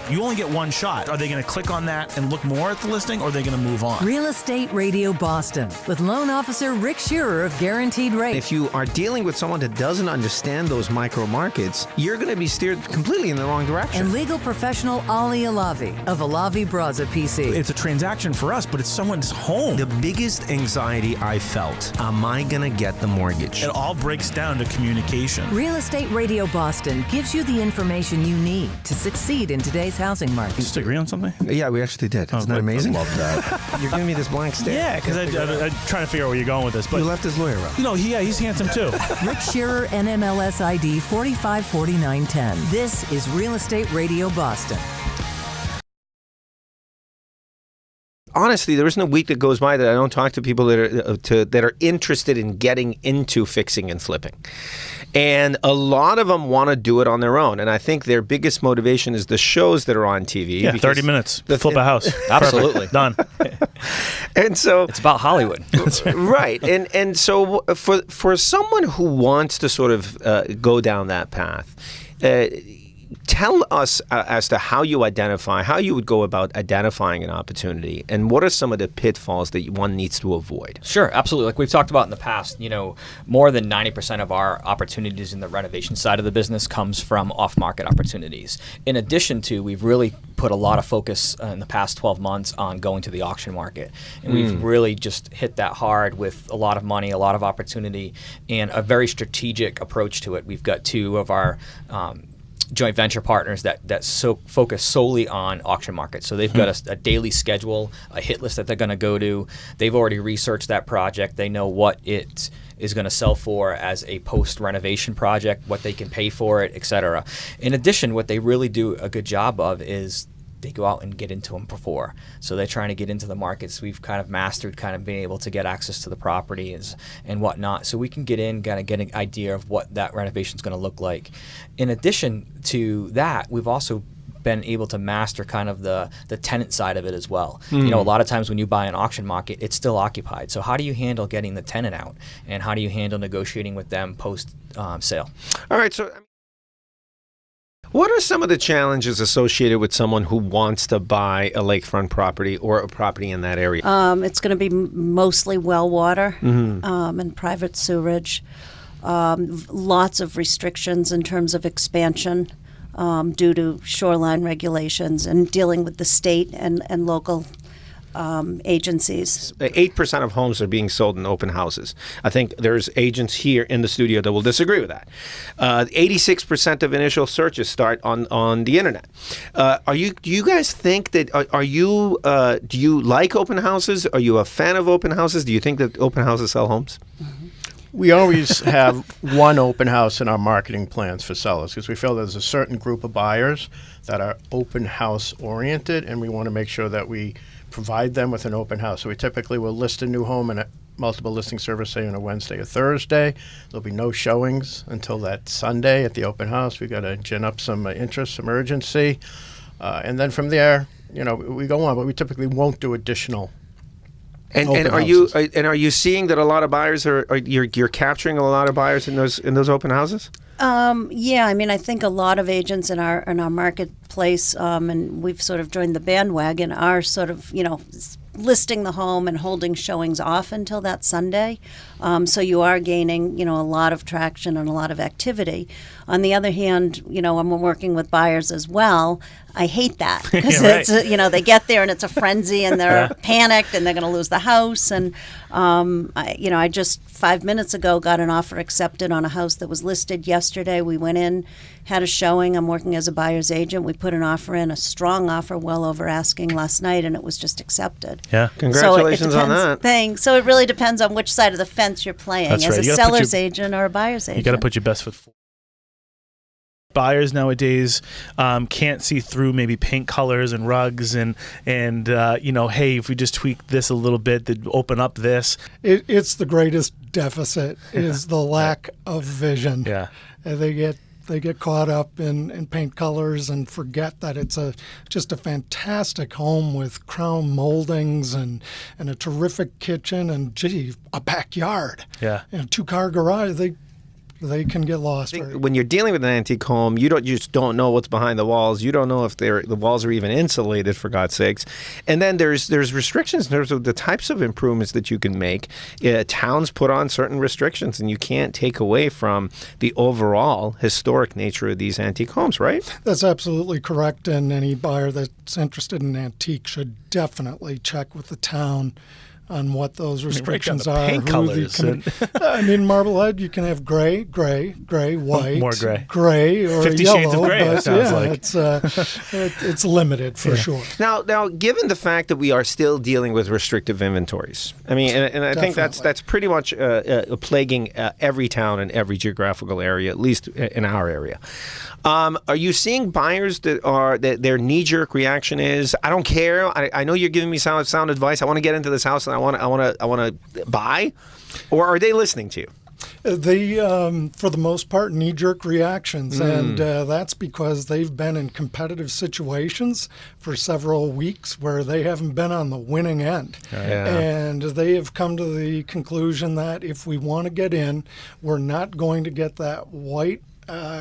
You only get one shot. Are they going to click on that and look more at the listing, or are they going to move on? Real Estate Radio Boston with loan officer Rick Shearer of Guaranteed Rate. If you are dealing with someone that doesn't understand those micro markets, you're going to be steered completely in the wrong direction. And legal professional Ali Alavi of Alavi Braza PC. It's a transaction for us, but it's someone's home. The biggest anxiety I felt, am I going to get the mortgage? It all breaks down to communication. Real Estate Radio Boston gives you the information you need to succeed in today's housing market. Just agree on something? Yeah, we actually did. Isn't that amazing? I love that. You're giving me this blank stare. Yeah, because I'm trying to figure out where you're going with this. But you left his lawyer up. He's handsome too. Rick Shearer, NMLS ID 454910. This is Real Estate Radio Boston. Honestly, there isn't a week that goes by that I don't talk to people that are interested in getting into fixing and flipping. And a lot of them want to do it on their own. And I think their biggest motivation is the shows that are on TV. Yeah, 30 minutes. Flip a house. Absolutely. Done. And so it's about Hollywood. Right. And so for someone who wants to sort of go down that path, tell us as to how you would go about identifying an opportunity, and what are some of the pitfalls that one needs to avoid? Sure, absolutely. Like we've talked about in the past, more than 90% of our opportunities in the renovation side of the business comes from off-market opportunities. In addition to, we've really put a lot of focus in the past 12 months on going to the auction market. And we've really just hit that hard with a lot of money, a lot of opportunity, and a very strategic approach to it. We've got two of our joint venture partners that focus solely on auction markets. So they've got a daily schedule, a hit list that they're going to go to. They've already researched that project. They know what it is going to sell for as a post-renovation project, what they can pay for it, et cetera. In addition, what they really do a good job of is they go out and get into them before. So they're trying to get into the markets. We've kind of mastered kind of being able to get access to the properties and whatnot. So we can get in, kind of get an idea of what that renovation is going to look like. In addition to that, we've also been able to master kind of the tenant side of it as well. A lot of times when you buy an auction market, it's still occupied. So how do you handle getting the tenant out? And how do you handle negotiating with them post sale? All right, so what are some of the challenges associated with someone who wants to buy a lakefront property or a property in that area? It's going to be mostly well water and private sewerage. Lots of restrictions in terms of expansion due to shoreline regulations and dealing with the state and local agencies. 8% of homes are being sold in open houses. I think there's agents here in the studio that will disagree with that. 86% of initial searches start on the internet. Do you guys think that, do you like open houses? Are you a fan of open houses? Do you think that open houses sell homes? We always have one open house in our marketing plans for sellers because we feel there's a certain group of buyers that are open house oriented, and we want to make sure that we provide them with an open house. So we typically will list a new home in a multiple listing service, say on a Wednesday or Thursday. There'll be no showings until that Sunday at the open house. We've got to gin up some interest, some urgency. And then from there, we go on, but we typically won't do additional And are you seeing that a lot of buyers you're capturing a lot of buyers in those open houses? Yeah, I think a lot of agents in our marketplace, and we've sort of joined the bandwagon, are sort of listing the home and holding showings off until that Sunday. So you are gaining a lot of traction and a lot of activity. On the other hand, when we're working with buyers as well, I hate that because they get there and it's a frenzy and they're panicked and they're going to lose the house. And I just 5 minutes ago got an offer accepted on a house that was listed yesterday. We went in, had a showing. I'm working as a buyer's agent. We put an offer in, a strong offer, well over asking last night, and it was just accepted. Yeah, congratulations on that. Thanks. So it really depends on which side of the fence you're playing, That's as right. a seller's agent or a buyer's agent. You got to put your best foot forward. Buyers nowadays can't see through maybe paint colors and rugs and hey, if we just tweak this a little bit, they'd open up this. It's the greatest deficit is the lack of vision. Yeah, they get caught up in paint colors and forget that it's just a fantastic home with crown moldings and a terrific kitchen and a backyard. Yeah, and a 2-car garage. they can get lost. When you're dealing with an antique home, you just don't know what's behind the walls. You don't know if the walls are even insulated, for God's sakes. And then there's restrictions in terms of the types of improvements that you can make. Towns put on certain restrictions, and you can't take away from the overall historic nature of these antique homes, right? That's absolutely correct, and any buyer that's interested in antique should definitely check with the town on what those restrictions right down to are. paint colors I mean, Marblehead, you can have gray, white, more gray. or 50 yellow. Shades of Grey, But it sounds yeah, like. it's limited for sure. Now, given the fact that we are still dealing with restrictive inventories, I mean, and I think that's pretty much plaguing every town and every geographical area, at least in our area. Are you seeing buyers that their knee-jerk reaction is, I don't care. I know you're giving me sound advice. I want to get into this house and I want to buy, or are they listening to you? They, for the most part, knee-jerk reactions, and that's because they've been in competitive situations for several weeks where they haven't been on the winning end. And they have come to the conclusion that if we want to get in, we're not going to get that white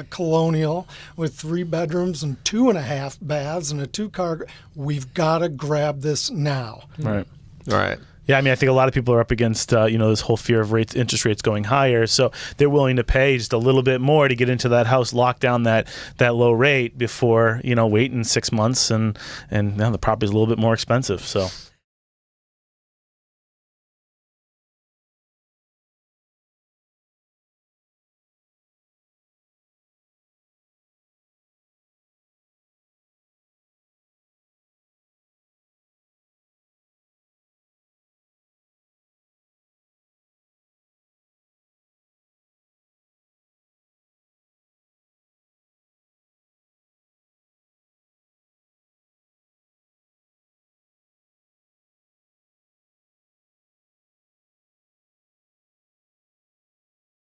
colonial with 3 bedrooms and 2.5 baths and a 2-car. We've got to grab this now. Right. All right. Yeah, I mean, I think a lot of people are up against, this whole fear of interest rates going higher. So they're willing to pay just a little bit more to get into that house, lock down that low rate before, waiting 6 months and now the property's a little bit more expensive. So